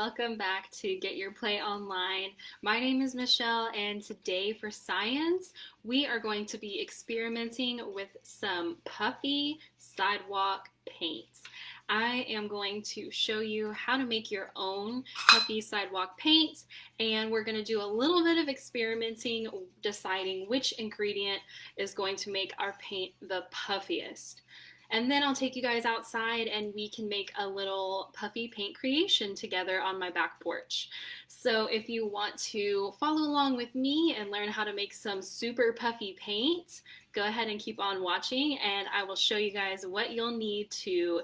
welcome back to Get Your Play Online. My name is Michelle, and today for science, we are going to be experimenting with some Puffy Sidewalk paints. I am going to show you how to make your own Puffy Sidewalk paint, and we're going to do a little bit of experimenting, deciding which ingredient is going to make our paint the puffiest. And then I'll take you guys outside and we can make a little puffy paint creation together on my back porch. So if you want to follow along with me and learn how to make some super puffy paint, go ahead and keep on watching and I will show you guys what you'll need to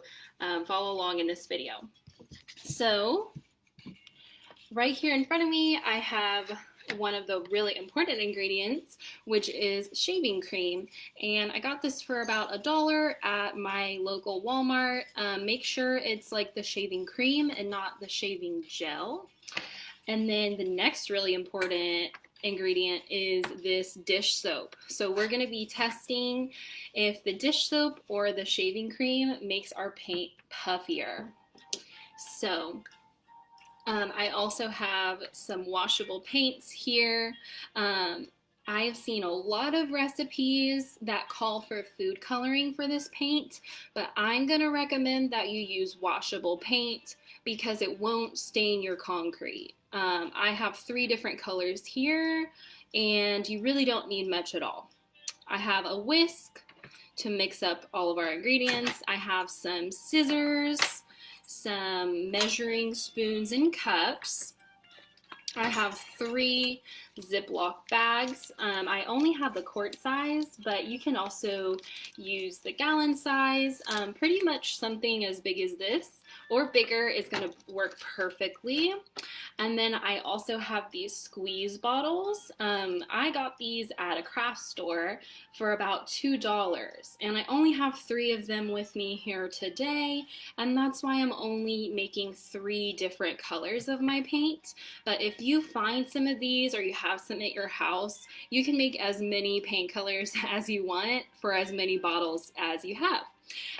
follow along in this video. So right here in front of me, I have one of the really important ingredients, which is shaving cream, and I got this for about $1 at my local Walmart. Make sure it's like the shaving cream and not the shaving gel. And then the next really important ingredient is this dish soap. So we're going to be testing if the dish soap or the shaving cream makes our paint puffier. So I also have some washable paints here. I have seen a lot of recipes that call for food coloring for this paint, but I'm going to recommend that you use washable paint because it won't stain your concrete. I have 3 different colors here, and you really don't need much at all. I have a whisk to mix up all of our ingredients. I have some scissors, some measuring spoons and cups. I have 3 Ziploc bags. I only have the quart size, but you can also use the gallon size. Pretty much something as big as this or bigger is going to work perfectly. And then I also have these squeeze bottles. I got these at a craft store for about $2, and I only have 3 of them with me here today, and that's why I'm only making 3 different colors of my paint. But if you find some of these or you have some at your house, you can make as many paint colors as you want for as many bottles as you have.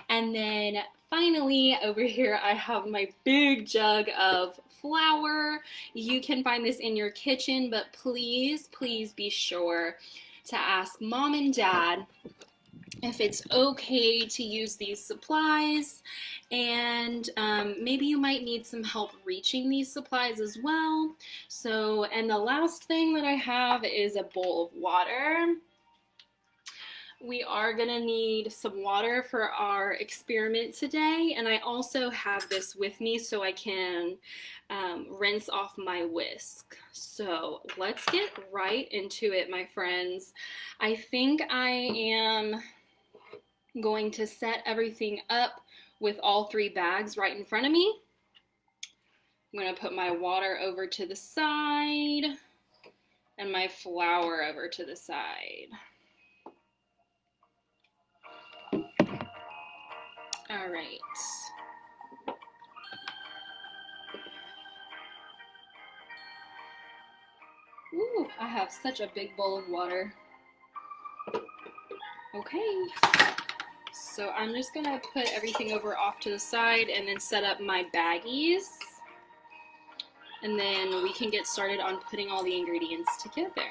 And then finally over here I have my big jug of flour. You can find this in your kitchen, but please be sure to ask mom and dad if it's okay to use these supplies, and maybe you might need some help reaching these supplies as well. So, and the last thing that I have is a bowl of water. We are going to need some water for our experiment today, and I also have this with me so I can rinse off my whisk. So let's get right into it, my friends. I think I am going to set everything up with all 3 bags right in front of me. I'm going to put my water over to the side and my flour over to the side. All right. Ooh, I have such a big bowl of water. Okay. So I'm just gonna put everything over off to the side and then set up my baggies. And then we can get started on putting all the ingredients together.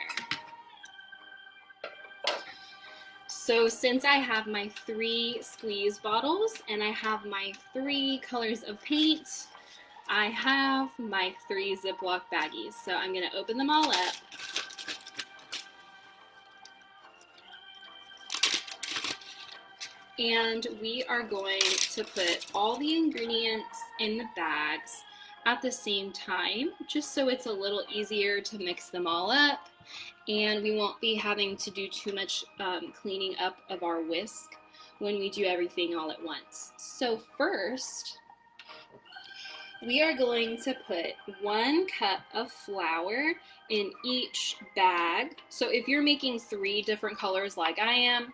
So since I have my 3 squeeze bottles and I have my 3 colors of paint, I have my 3 Ziploc baggies. So I'm going to open them all up. And we are going to put all the ingredients in the bags at the same time, just so it's a little easier to mix them all up. And we won't be having to do too much cleaning up of our whisk when we do everything all at once. So first, we are going to put 1 cup of flour in each bag. So if you're making 3 different colors like I am,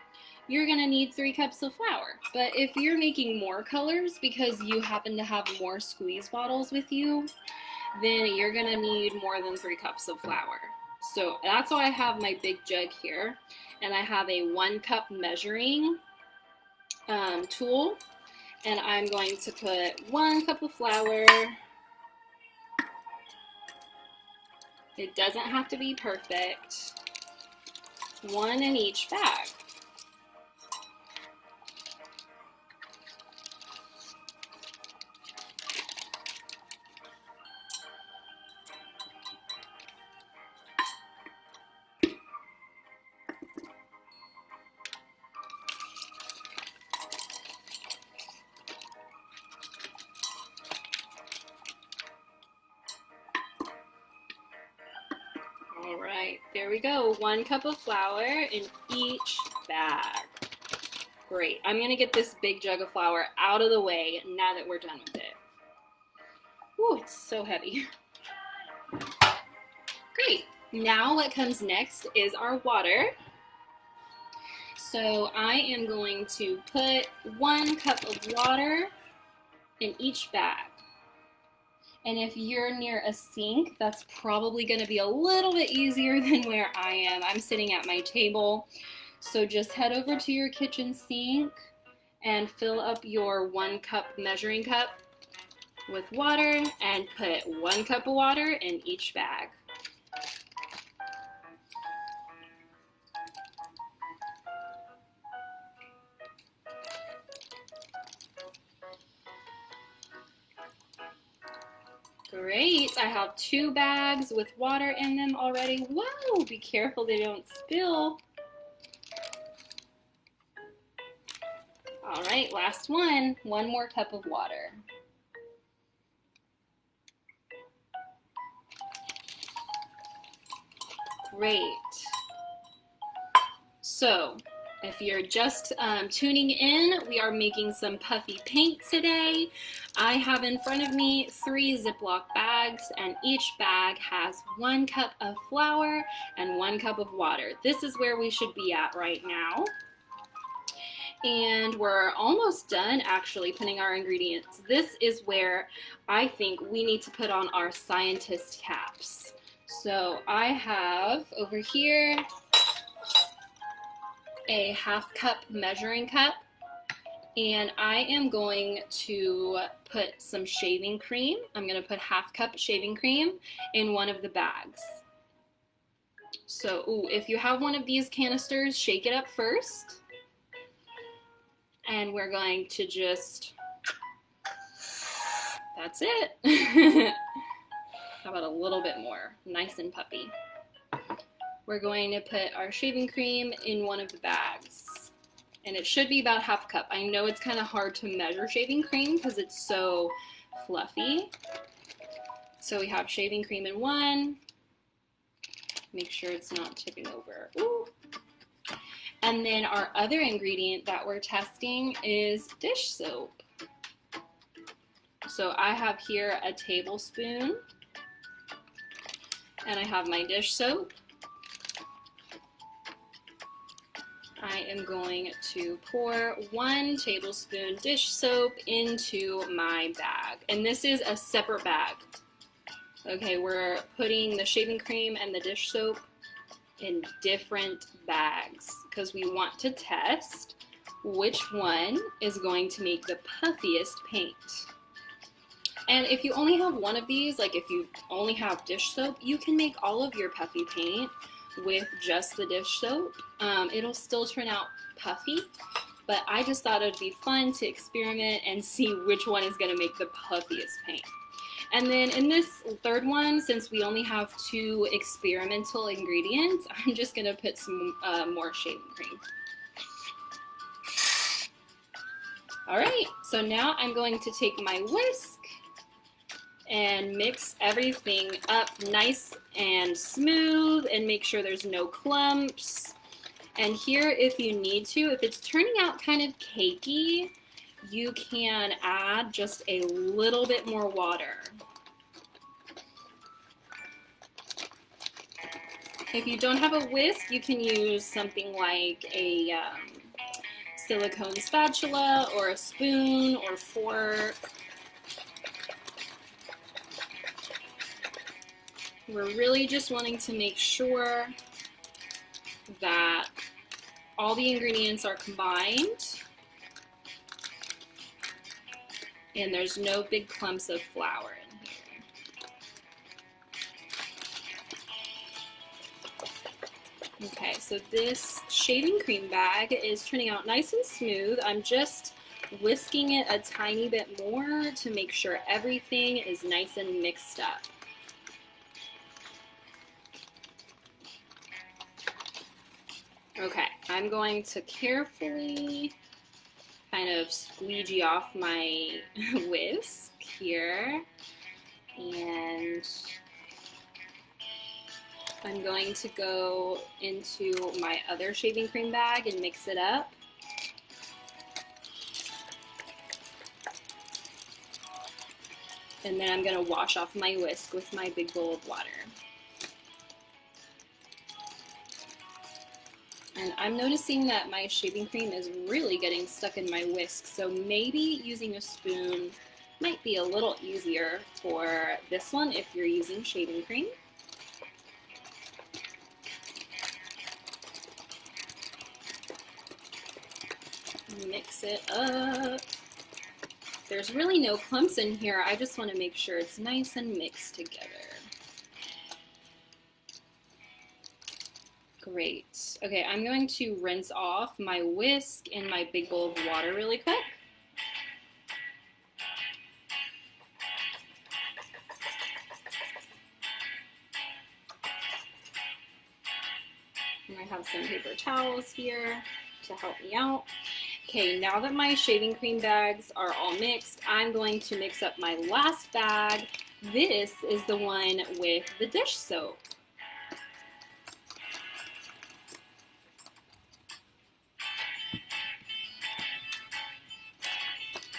you're gonna need 3 cups of flour. But if you're making more colors because you happen to have more squeeze bottles with you, then you're gonna need more than 3 cups of flour. So that's why I have my big jug here, and I have a 1 cup measuring tool, and I'm going to put 1 cup of flour It doesn't have to be perfect. One in each bag. All right, there we go. 1 cup of flour in each bag. Great. I'm gonna get this big jug of flour out of the way now that we're done with it. Ooh, it's so heavy. Great. Now what comes next is our water. So I am going to put 1 cup of water in each bag. And if you're near a sink, that's probably going to be a little bit easier than where I am. I'm sitting at my table. So just head over to your kitchen sink and fill up your 1 cup measuring cup with water and put 1 cup of water in each bag. Great, I have 2 bags with water in them already. Whoa, be careful they don't spill. All right, last one. 1 more cup of water. Great. So, if you're just tuning in, we are making some puffy paint today. I have in front of me 3 Ziploc bags, and each bag has 1 cup of flour and 1 cup of water. This is where we should be at right now. And we're almost done actually putting our ingredients. This is where I think we need to put on our scientist caps. So I have over here a 1/2 cup measuring cup, and I am going to put some shaving cream. I'm going to put 1/2 cup shaving cream in one of the bags. So if you have one of these canisters, shake it up first. And we're going to just, that's it. How about a little bit more? Nice and puffy. We're going to put our shaving cream in one of the bags. And it should be about 1/2 cup. I know it's kind of hard to measure shaving cream because it's so fluffy. So we have shaving cream in one. Make sure it's not tipping over. Ooh. And then our other ingredient that we're testing is dish soap. So I have here a tablespoon, and I have my dish soap. I am going to pour 1 tablespoon dish soap into my bag. And this is a separate bag. Okay, we're putting the shaving cream and the dish soap in different bags because we want to test which one is going to make the puffiest paint. And if you only have one of these, like if you only have dish soap, you can make all of your puffy paint with just the dish soap. It'll still turn out puffy, but I just thought it'd be fun to experiment and see which one is going to make the puffiest paint. And then in this third one, since we only have 2 experimental ingredients, I'm just going to put some more shaving cream. All right, so now I'm going to take my whisk and mix everything up nice and smooth and make sure there's no clumps. And here, if you need to, if it's turning out kind of cakey, you can add just a little bit more water. If you don't have a whisk, you can use something like a silicone spatula or a spoon or fork. We're really just wanting to make sure that all the ingredients are combined and there's no big clumps of flour in here. Okay, so this shaving cream bag is turning out nice and smooth. I'm just whisking it a tiny bit more to make sure everything is nice and mixed up. Okay, I'm going to carefully kind of squeegee off my whisk here, and I'm going to go into my other shaving cream bag and mix it up. And then I'm going to wash off my whisk with my big bowl of water. And I'm noticing that my shaving cream is really getting stuck in my whisk, so maybe using a spoon might be a little easier for this one if you're using shaving cream. Mix it up. There's really no clumps in here. I just want to make sure it's nice and mixed together. Great. Okay, I'm going to rinse off my whisk in my big bowl of water really quick. And I have some paper towels here to help me out. Okay, now that my shaving cream bags are all mixed, I'm going to mix up my last bag. This is the one with the dish soap.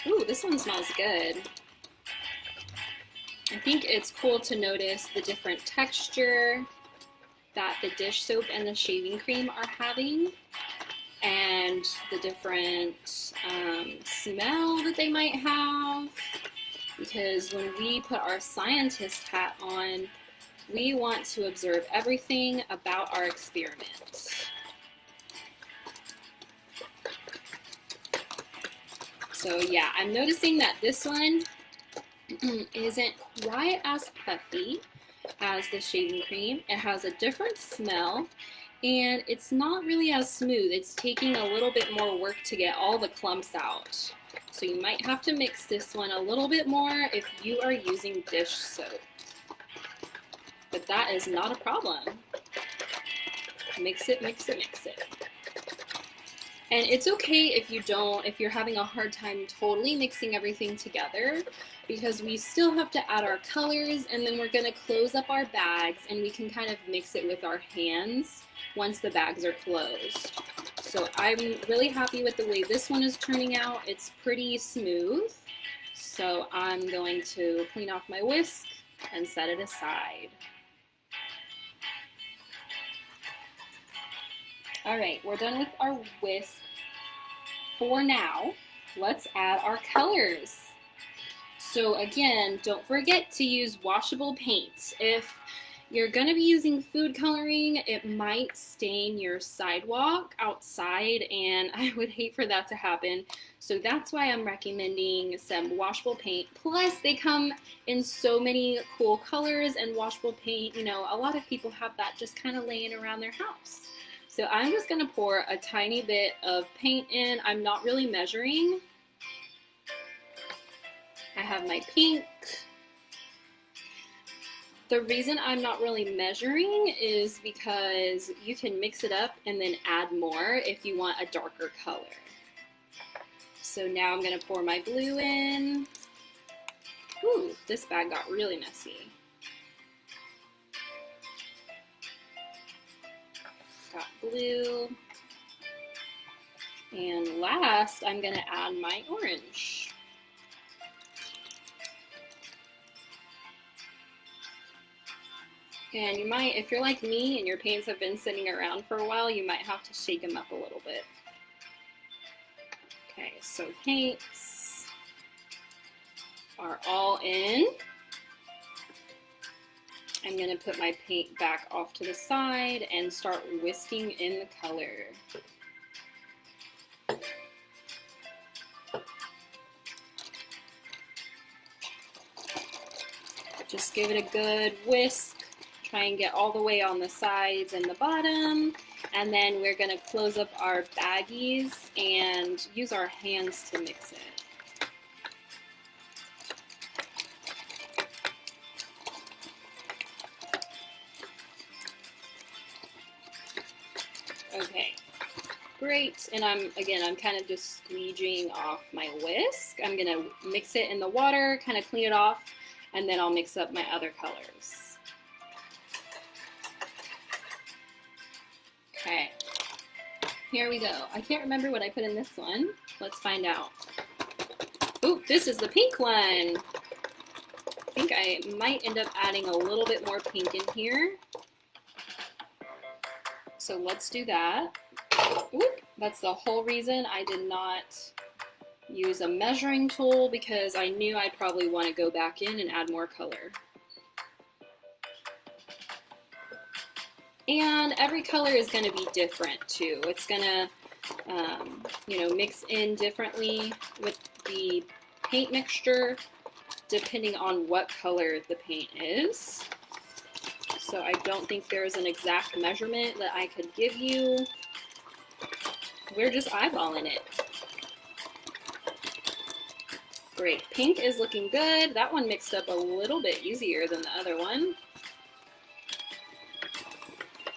Ooh, this one smells good. I think it's cool to notice the different texture that the dish soap and the shaving cream are having, and the different smell that they might have, because when we put our scientist hat on, we want to observe everything about our experiment. So yeah, I'm noticing that this one isn't quite as puffy as the shaving cream. It has a different smell, and it's not really as smooth. It's taking a little bit more work to get all the clumps out. So you might have to mix this one a little bit more if you are using dish soap. But that is not a problem. Mix it, mix it, mix it. And it's okay if you're having a hard time totally mixing everything together, because we still have to add our colors, and then we're going to close up our bags and we can kind of mix it with our hands once the bags are closed. So I'm really happy with the way this one is turning out. It's pretty smooth. So I'm going to clean off my whisk and set it aside. All right, we're done with our whisk for now. Let's add our colors. So again, don't forget to use washable paint. If you're going to be using food coloring, it might stain your sidewalk outside, and I would hate for that to happen. So that's why I'm recommending some washable paint. Plus, they come in so many cool colors, and washable paint, you know, a lot of people have that just kind of laying around their house. So I'm just going to pour a tiny bit of paint in. I'm not really measuring. I have my pink. The reason I'm not really measuring is because you can mix it up and then add more if you want a darker color. So now I'm going to pour my blue in. Ooh, this bag got really messy. Got blue. And last, I'm going to add my orange. And you might, if you're like me and your paints have been sitting around for a while, you might have to shake them up a little bit. Okay, so paints are all in. I'm going to put my paint back off to the side and start whisking in the color. Just give it a good whisk. Try and get all the way on the sides and the bottom. And then we're gonna close up our baggies and use our hands to mix it. Okay, great. And I'm kind of just squeegeeing off my whisk. I'm gonna mix it in the water, kind of clean it off, and then I'll mix up my other colors. Okay, here we go. I can't remember what I put in this one. Let's find out. Ooh, this is the pink one. I think I might end up adding a little bit more pink in here. So let's do that. Oop, that's the whole reason I did not use a measuring tool, because I knew I'd probably want to go back in and add more color. And every color is going to be different too. It's going to, you know, mix in differently with the paint mixture depending on what color the paint is. So I don't think there's an exact measurement that I could give you. We're just eyeballing it. Great, pink is looking good. That one mixed up a little bit easier than the other one.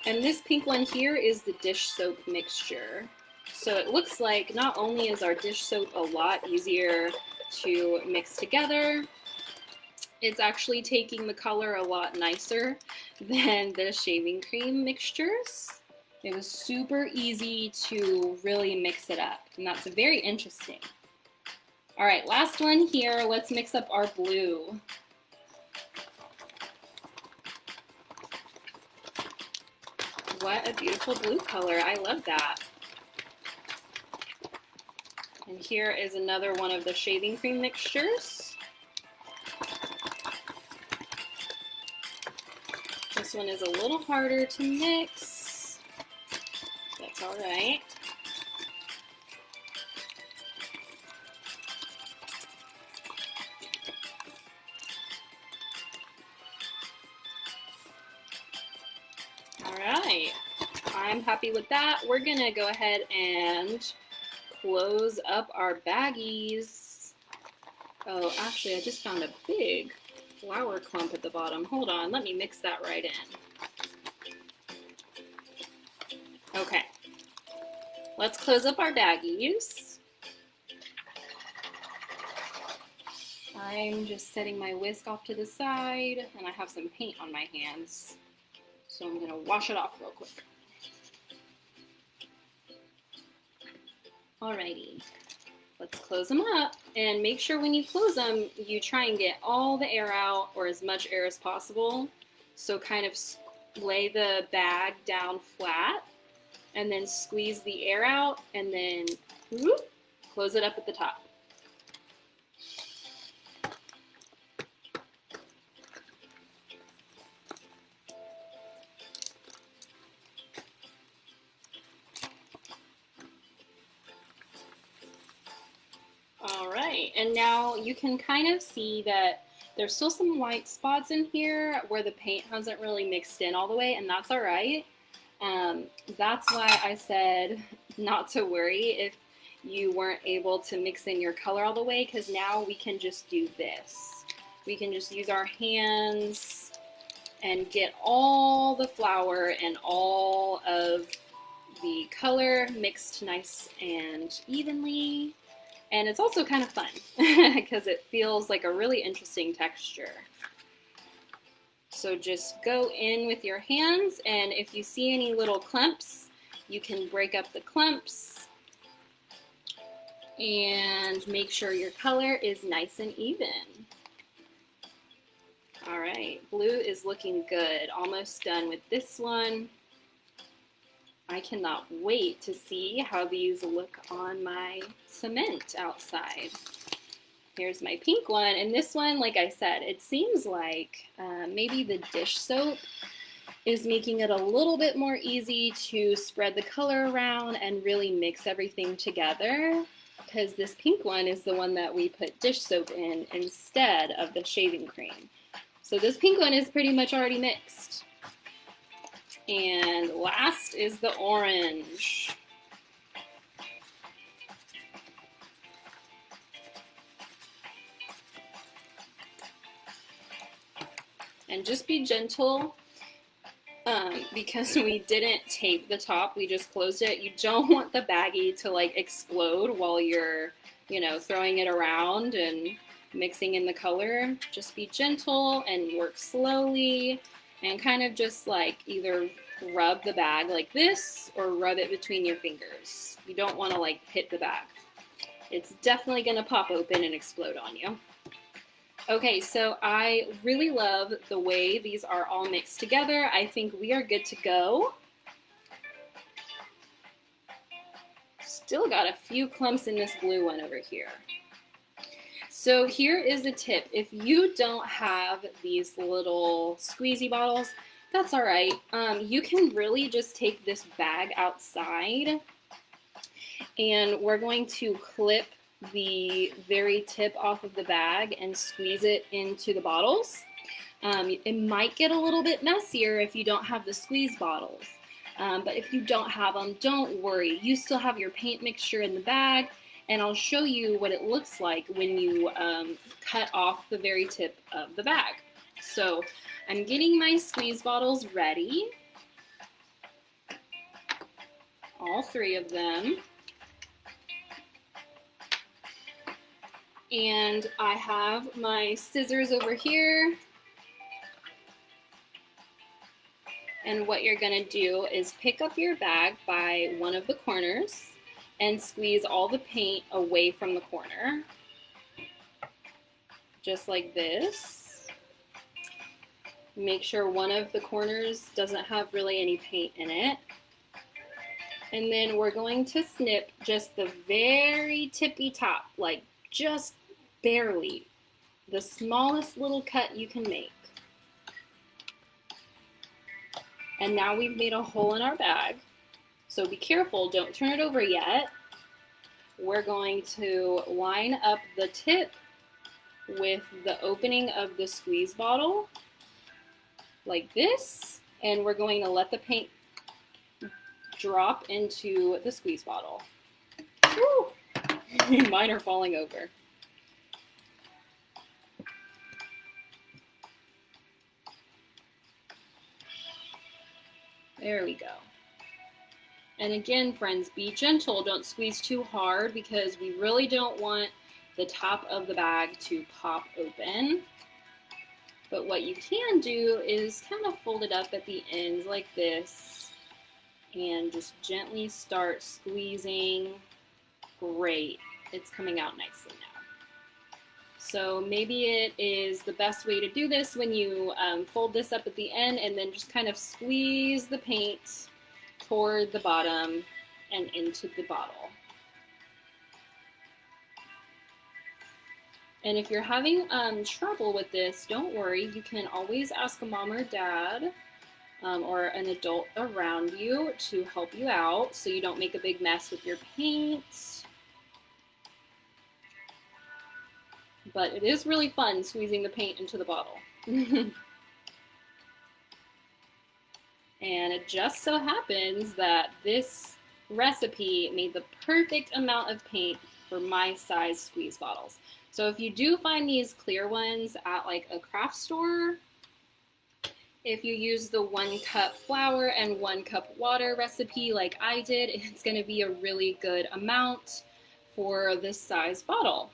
And this pink one here is the dish soap mixture. So it looks like not only is our dish soap a lot easier to mix together, it's actually taking the color a lot nicer than the shaving cream mixtures. It was super easy to really mix it up, and that's very interesting. All right, last one here. Let's mix up our blue. What a beautiful blue color. I love that. And here is another one of the shaving cream mixtures. This one is a little harder to mix. That's all right. Alright, I'm happy with that. We're gonna go ahead and close up our baggies. Oh, actually, I just found a big flour clump at the bottom. Hold on, let me mix that right in. Okay, let's close up our baggies. I'm just setting my whisk off to the side, and I have some paint on my hands. So I'm going to wash it off real quick. Alrighty, let's close them up, and make sure when you close them, you try and get all the air out, or as much air as possible. So kind of lay the bag down flat, and then squeeze the air out, and then whoop, close it up at the top. Alright, and now you can kind of see that there's still some white spots in here where the paint hasn't really mixed in all the way, and that's alright. That's why I said not to worry if you weren't able to mix in your color all the way, because now we can just do this. We can just use our hands and get all the flour and all of the color mixed nice and evenly. And it's also kind of fun because it feels like a really interesting texture. So just go in with your hands, and if you see any little clumps, you can break up the clumps and make sure your color is nice and even. All right, blue is looking good. Almost done with this one. I cannot wait to see how these look on my cement outside. Here's my pink one, and this one, like I said, it seems like maybe the dish soap is making it a little bit more easy to spread the color around and really mix everything together, because this pink one is the one that we put dish soap in instead of the shaving cream. So this pink one is pretty much already mixed. And last is the orange. And just be gentle because we didn't tape the top, we just closed it. You don't want the baggie to like explode while you're, you know, throwing it around and mixing in the color. Just be gentle and work slowly and kind of just like either rub the bag like this or rub it between your fingers. You don't want to like hit the bag. It's definitely going to pop open and explode on you. Okay, so I really love the way these are all mixed together. I think we are good to go. Still got a few clumps in this blue one over here. So here is a tip. If you don't have these little squeezy bottles, that's all right. You can really just take this bag outside and we're going to clip the very tip off of the bag and squeeze it into the bottles. It might get a little bit messier if you don't have the squeeze bottles, but if you don't have them, don't worry. You still have your paint mixture in the bag, and I'll show you what it looks like when you cut off the very tip of the bag. So I'm getting my squeeze bottles ready, all 3 of them. And I have my scissors over here. And what you're gonna do is pick up your bag by one of the corners and squeeze all the paint away from the corner. Just like this. Make sure one of the corners doesn't have really any paint in it. And then we're going to snip just the very tippy top, like just barely, the smallest little cut you can make. And now we've made a hole in our bag. So be careful, don't turn it over yet. We're going to line up the tip with the opening of the squeeze bottle, like this, and we're going to let the paint drop into the squeeze bottle. Woo! Mine are falling over. There we go. And again, friends, be gentle. Don't squeeze too hard because we really don't want the top of the bag to pop open. But what you can do is kind of fold it up at the ends like this and just gently start squeezing. Great. It's coming out nicely now. So maybe it is the best way to do this when you fold this up at the end and then just kind of squeeze the paint toward the bottom and into the bottle. And if you're having trouble with this, don't worry. You can always ask a mom or dad or an adult around you to help you out so you don't make a big mess with your paint. But it is really fun squeezing the paint into the bottle. And it just so happens that this recipe made the perfect amount of paint for my size squeeze bottles. So if you do find these clear ones at like a craft store, if you use the 1 cup flour and 1 cup water recipe like I did, it's going to be a really good amount for this size bottle.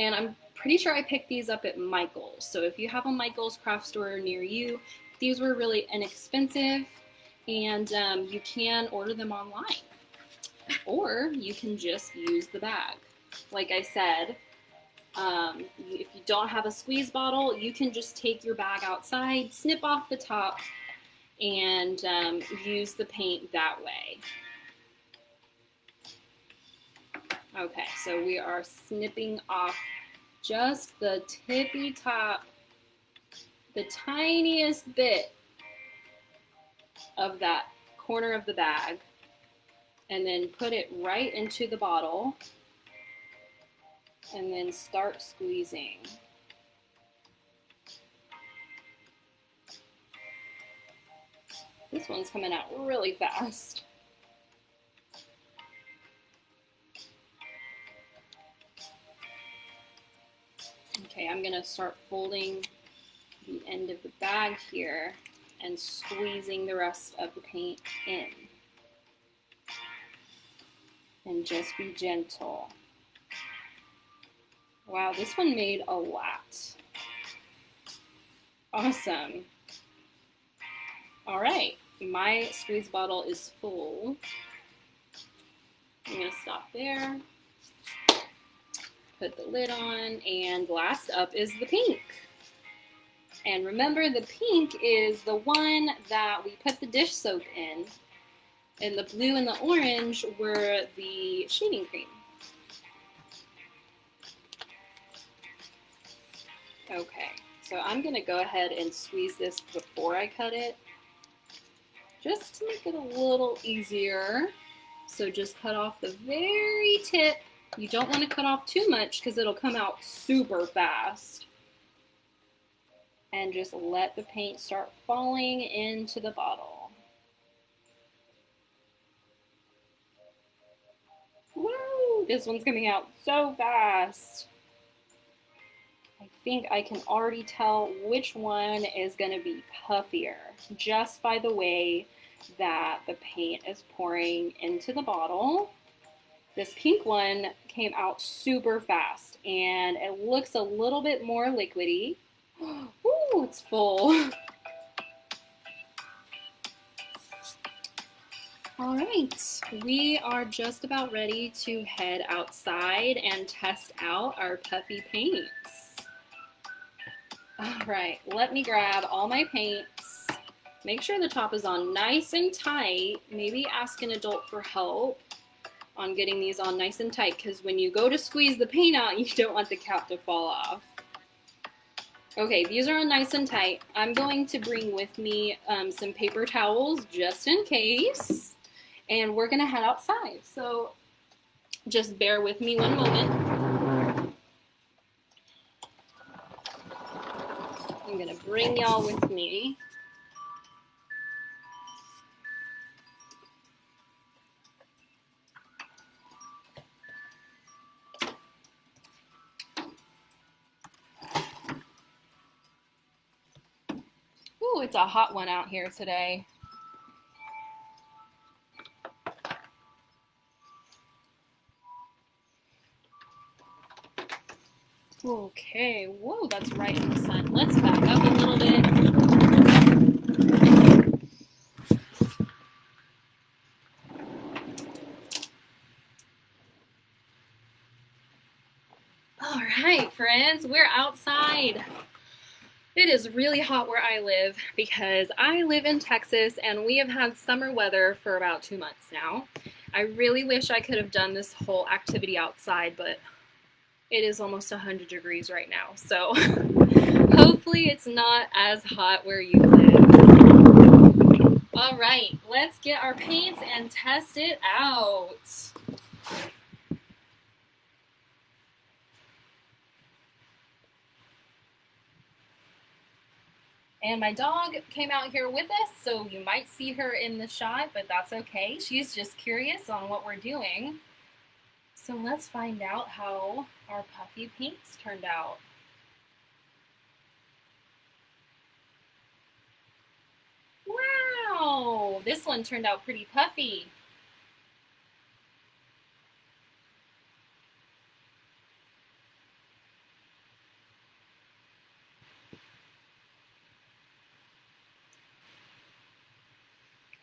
And I'm pretty sure I picked these up at Michael's. So if you have a Michael's craft store near you, these were really inexpensive, and you can order them online. Or you can just use the bag. Like I said, if you don't have a squeeze bottle, you can just take your bag outside, snip off the top, and use the paint that way. Okay, so we are snipping off just the tippy top, the tiniest bit of that corner of the bag, and then put it right into the bottle, and then start squeezing. This one's coming out really fast. Okay, I'm gonna start folding the end of the bag here and squeezing the rest of the paint in. And just be gentle. Wow, this one made a lot. Awesome. All right, my squeeze bottle is full. I'm gonna stop there, put the lid on, and last up is the pink. And remember, the pink is the one that we put the dish soap in, and the blue and the orange were the shaving cream. Okay, so I'm gonna go ahead and squeeze this before I cut it, just to make it a little easier. So just cut off the very tip. You don't want to cut off too much because it'll come out super fast. And just let the paint start falling into the bottle. Woo! This one's coming out so fast. I think I can already tell which one is going to be puffier just by the way that the paint is pouring into the bottle. This pink one came out super fast and it looks a little bit more liquidy. Ooh, it's full. All right, we are just about ready to head outside and test out our puffy paints. All right, let me grab all my paints. Make sure the top is on nice and tight. Maybe ask an adult for help on getting these on nice and tight, because when you go to squeeze the paint out, you don't want the cap to fall off. Okay, these are on nice and tight. I'm going to bring with me some paper towels just in case, and we're gonna head outside. So just bear with me one moment. I'm gonna bring y'all with me. Ooh, it's a hot one out here today. Okay, whoa, that's right in the sun. Let's back up a little bit. All right, friends, we're outside. It is really hot where I live because I live in Texas and we have had summer weather for about 2 months now. I really wish I could have done this whole activity outside, but it is almost 100 degrees right now. So hopefully it's not as hot where you live. All right, let's get our paints and test it out. And my dog came out here with us, so you might see her in the shot, but that's okay. She's just curious on what we're doing. So let's find out how our puffy paints turned out. Wow, this one turned out pretty puffy.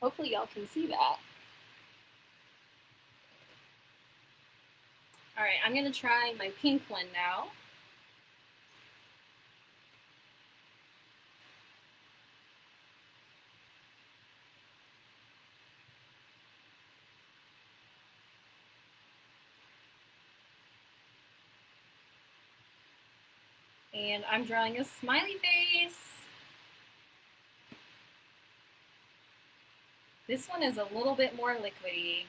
Hopefully y'all can see that. All right, I'm gonna try my pink one now. And I'm drawing a smiley face. This one is a little bit more liquidy.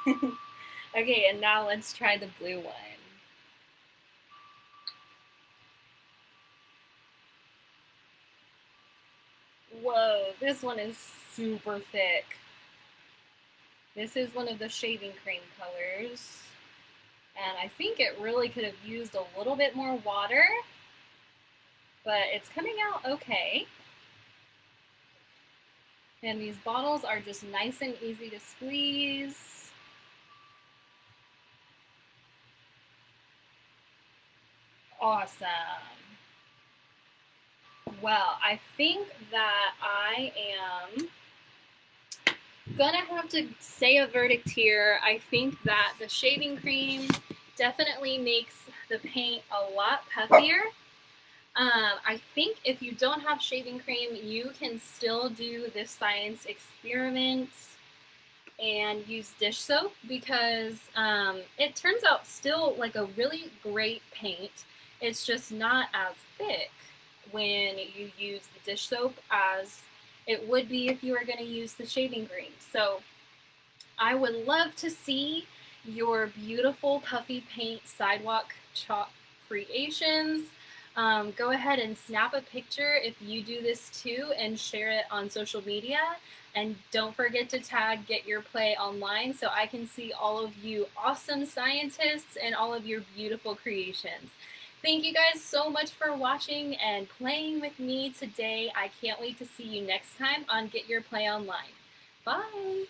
Okay, and now let's try the blue one. Whoa, this one is super thick. This is one of the shaving cream colors. And I think it really could have used a little bit more water, but it's coming out okay. And these bottles are just nice and easy to squeeze. Awesome. Well, I think that I am gonna have to say a verdict here. I think that the shaving cream definitely makes the paint a lot puffier. I think if you don't have shaving cream, you can still do this science experiment and use dish soap because it turns out still like a really great paint. It's just not as thick when you use the dish soap as it would be if you were going to use the shaving cream. So I would love to see your beautiful puffy paint sidewalk chalk creations. Go ahead and snap a picture if you do this too and share it on social media. And don't forget to tag Get Your Play Online so I can see all of you awesome scientists and all of your beautiful creations. Thank you guys so much for watching and playing with me today. I can't wait to see you next time on Get Your Play Online. Bye!